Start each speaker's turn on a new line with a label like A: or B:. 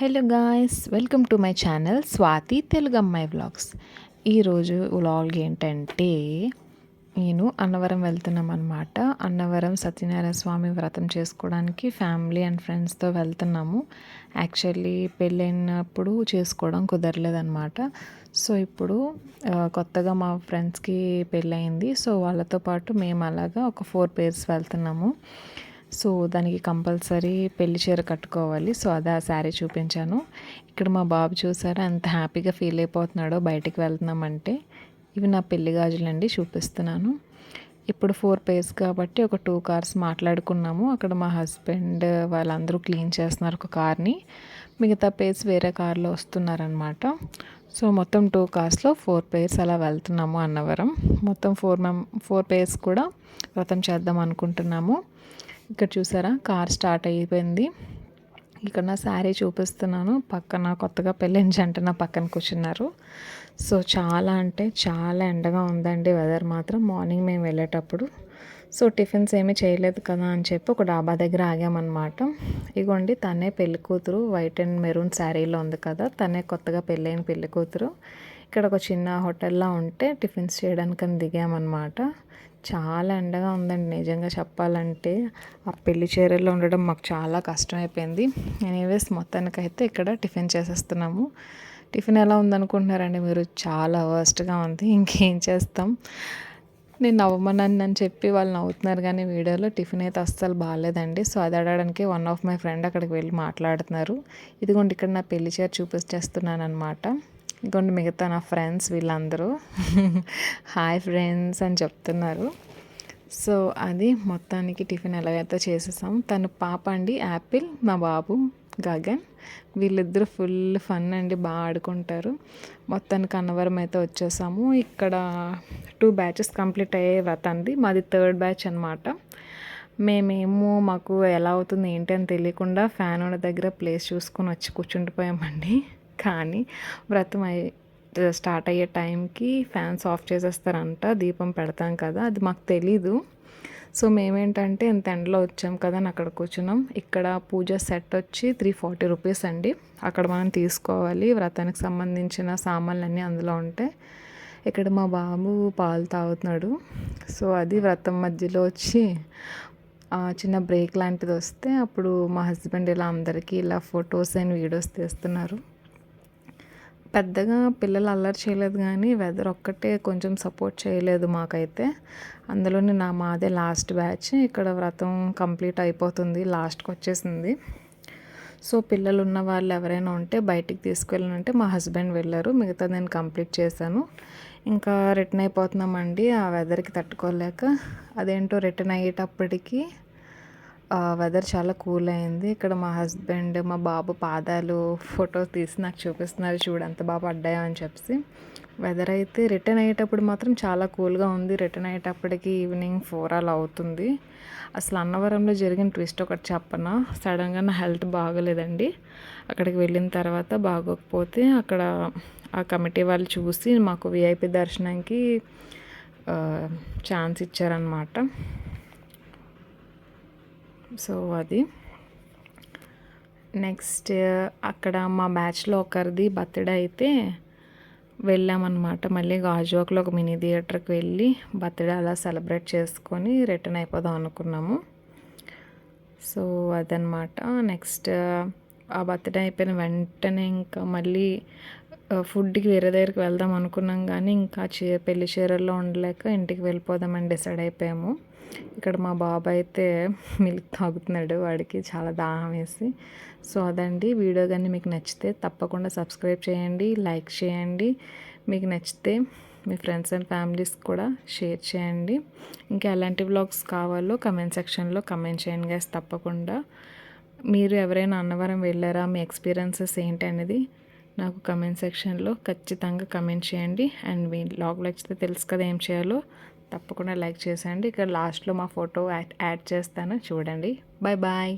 A: Hello guys, welcome to my channel Swathi Telugu అమ్మాయి vlogs. ఈరోజు vlog ఏంటంటే నేను అన్నవరం వెళ్తున్నాం అనమాట. అన్నవరం సత్యనారాయణ స్వామి వ్రతం చేసుకోవడానికి ఫ్యామిలీ అండ్ ఫ్రెండ్స్తో వెళ్తున్నాము. యాక్చువల్లీ పెళ్ళైనప్పుడు చేసుకోవడం కుదరలేదన్నమాట. సో ఇప్పుడు కొత్తగా మా ఫ్రెండ్స్కి పెళ్ళయింది. సో వాళ్ళతో పాటు మేము అలాగా ఒక 4 పేర్స్ వెళ్తున్నాము. సో దానికి కంపల్సరీ పెళ్లి చీర కట్టుకోవాలి. సో అదే ఆ శారీ చూపించాను. ఇక్కడ మా బాబు చూసారా ఎంత హ్యాపీగా ఫీల్ అయిపోతున్నాడో బయటికి వెళ్తున్నామంటే. ఇవి నా పెళ్లి గాజులండి, చూపిస్తున్నాను. ఇప్పుడు 4 పేర్స్ కాబట్టి ఒక 2 కార్స్ మాట్లాడుకున్నాము. అక్కడ మా హస్బెండ్ వాళ్ళందరూ క్లీన్ చేస్తున్నారు ఒక కార్ని. మిగతా పేర్స్ వేరే కార్లో వస్తున్నారనమాట. సో మొత్తం 2 కార్స్లో 4 పేర్స్ అలా వెళ్తున్నాము అన్నవరం. మొత్తం 4 పేర్స్ కూడా వ్రతం చేద్దాం అనుకుంటున్నాము. ఇక్కడ చూసారా కార్ స్టార్ట్ అయిపోయింది. ఇక్కడ నా శారీ చూపిస్తున్నాను. పక్కన కొత్తగా పెళ్ళైన జంట నా పక్కన కూర్చున్నారు. సో చాలా అంటే చాలా ఎండగా ఉందండి వెదర్ మాత్రం. మార్నింగ్ మేము వెళ్ళేటప్పుడు సో టిఫిన్స్ ఏమీ చేయలేదు కదా అని చెప్పి ఒక డాబా దగ్గర ఆగామన్నమాట. ఇగోండి తనే పెళ్లి కూతురు, వైట్ అండ్ మెరూన్ శారీలో ఉంది కదా, తనే కొత్తగా పెళ్ళైన పెళ్లి కూతురు. ఇక్కడ ఒక చిన్న హోటల్లో ఉంటే టిఫిన్స్ చేయడానికని దిగామన్నమాట. చాలా ఎండగా ఉందండి నిజంగా చెప్పాలంటే. ఆ పెళ్లి చీరల్లో ఉండడం మాకు చాలా కష్టమైపోయింది. ఎనీవేస్ మొత్తానికైతే ఇక్కడ టిఫిన్ చేసేస్తున్నాము. టిఫిన్ ఎలా ఉందనుకుంటున్నారండి మీరు? చాలా వర్స్ట్గా ఉంది. ఇంకేం చేస్తాం, నేను నవ్వమన్నాను అని చెప్పి వాళ్ళు నవ్వుతున్నారు కానీ వీడియోలో టిఫిన్ అయితే అస్సలు బాగాలేదండి. సో అది అడగడానికి వన్ ఆఫ్ మై ఫ్రెండ్ అక్కడికి వెళ్ళి మాట్లాడుతున్నారు. ఇదిగోండి ఇక్కడ నా పెళ్లి చీర చూపించేస్తున్నాను అనమాట. ఇదిగోండి మిగతా నా ఫ్రెండ్స్ వీళ్ళందరూ హాయ్ ఫ్రెండ్స్ అని చెప్తున్నారు. సో అది మొత్తానికి టిఫిన్ ఎలాగైతే చేసేసాం. తను పాప అండి యాపిల్, మా బాబు గగన్. వీళ్ళిద్దరూ ఫుల్ ఫన్ అండి, బాగా ఆడుకుంటారు. మొత్తానికి అన్నవరం అయితే వచ్చేసాము. ఇక్కడ 2 బ్యాచెస్ కంప్లీట్ అయ్యే వ్రతంది. మాది 3rd బ్యాచ్ అనమాట. మేమేమో మాకు ఎలా అవుతుంది ఏంటి అని తెలియకుండా ఫ్యాన్ ఉన్న దగ్గర ప్లేస్ చూసుకొని వచ్చి కూర్చుండిపోయామండి. కానీ వ్రతం స్టార్ట్ అయ్యే టైంకి ఫ్యాన్స్ ఆఫ్ చేసేస్తారంట. దీపం పెడతాం కదా, అది మాకు తెలీదు. సో మేమేంటంటే ఇంత ఎండలో వచ్చాం కదా అని అక్కడ కూర్చున్నాం. ఇక్కడ పూజ సెట్ వచ్చి 340 రూపీస్ అండి. అక్కడ మనం తీసుకోవాలి. వ్రతానికి సంబంధించిన సామాన్లు అందులో ఉంటాయి. ఇక్కడ మా బాబు పాలు తాగుతున్నాడు. సో అది వ్రతం మధ్యలో వచ్చి చిన్న బ్రేక్ లాంటిది వస్తే అప్పుడు మా హస్బెండ్ ఇలా అందరికీ ఇలా ఫొటోస్ అండ్ వీడియోస్ తీస్తున్నారు. పెద్దగా పిల్లలు అల్లరి చేయలేదు కానీ వెదర్ ఒక్కటే కొంచెం సపోర్ట్ చేయలేదు మాకైతే. అందులోనే మాదే లాస్ట్ బ్యాచ్. ఇక్కడ వ్రతం కంప్లీట్ అయిపోతుంది, లాస్ట్కి వచ్చేసింది. సో పిల్లలు ఉన్న వాళ్ళు ఎవరైనా ఉంటే బయటికి తీసుకెళ్ళాలంటే మా హస్బెండ్ వెళ్ళారు. మిగతా నేను కంప్లీట్ చేశాను. ఇంకా రిటర్న్ అయిపోతున్నామండి ఆ వెదర్కి తట్టుకోలేక. అదేంటో రిటర్న్ అయ్యేటప్పటికి వెదర్ చాలా కూల్ అయింది. ఇక్కడ మా హస్బెండ్ మా బాబు పాదాలు ఫోటో తీసి నాకు చూపిస్తున్నారు, చూడు ఎంత బాగా పడ్డాయో అని చెప్పి. వెదర్ అయితే రిటర్న్ అయ్యేటప్పుడు మాత్రం చాలా కూల్గా ఉంది. రిటర్న్ అయ్యేటప్పటికి ఈవినింగ్ 4 అలా అవుతుంది. అసలు అన్నవరంలో జరిగిన ట్విస్ట్ ఒకటి చెప్పనా. సడన్గా నా హెల్త్ బాగోలేదండి. అక్కడికి వెళ్ళిన తర్వాత బాగోకపోతే అక్కడ ఆ కమిటీ వాళ్ళు చూసి మాకు విఐపి దర్శనానికి ఛాన్స్ ఇచ్చారనమాట. సో అది నెక్స్ట్ అక్కడ మా బ్యాచ్లో ఒకరిది బర్త్డే అయితే వెళ్ళామన్నమాట. మళ్ళీ గాజువాకలో ఒక మినీ థియేటర్కి వెళ్ళి బర్త్డే అలా సెలబ్రేట్ చేసుకొని రిటర్న్ అయిపోదాం అనుకున్నాము. సో అదనమాట. నెక్స్ట్ ఆ బర్త్డే అయిపోయిన వెంటనే ఇంకా మళ్ళీ ఫుడ్కి వేరే దగ్గరికి వెళ్దాం అనుకున్నాం కానీ ఇంకా పెళ్లి చీరల్లో ఉండలేక ఇంటికి వెళ్ళిపోదామని డిసైడ్ అయిపోయాము. ఇక్కడ మా బాబు అయితే మిల్క్ తాగుతున్నాడు, వాడికి చాలా దాహం వేసి. సో అదండి వీడియో. కానీ మీకు నచ్చితే తప్పకుండా సబ్స్క్రైబ్ చేయండి, లైక్ చేయండి. మీకు నచ్చితే మీ ఫ్రెండ్స్ అండ్ ఫ్యామిలీస్ కూడా షేర్ చేయండి. ఇంకా ఎలాంటి వ్లాగ్స్ కావాలో కమెంట్ సెక్షన్లో కమెంట్ చేయండి గైస్ తప్పకుండా. మీరు ఎవరైనా అన్నవరం వెళ్ళారా, మీ ఎక్స్పీరియన్సెస్ ఏంటి అనేది నాకు కమెంట్ సెక్షన్లో ఖచ్చితంగా కమెంట్ చేయండి. అండ్ మీ వ్లాగ్ నచ్చితే తెలుసు కదా ఏం చేయాలో, తప్పకుండా లైక్ చేసేయండి. ఇక్కడ లాస్ట్లో మా ఫోటో యాడ్ చేస్తాను చూడండి. Bye bye.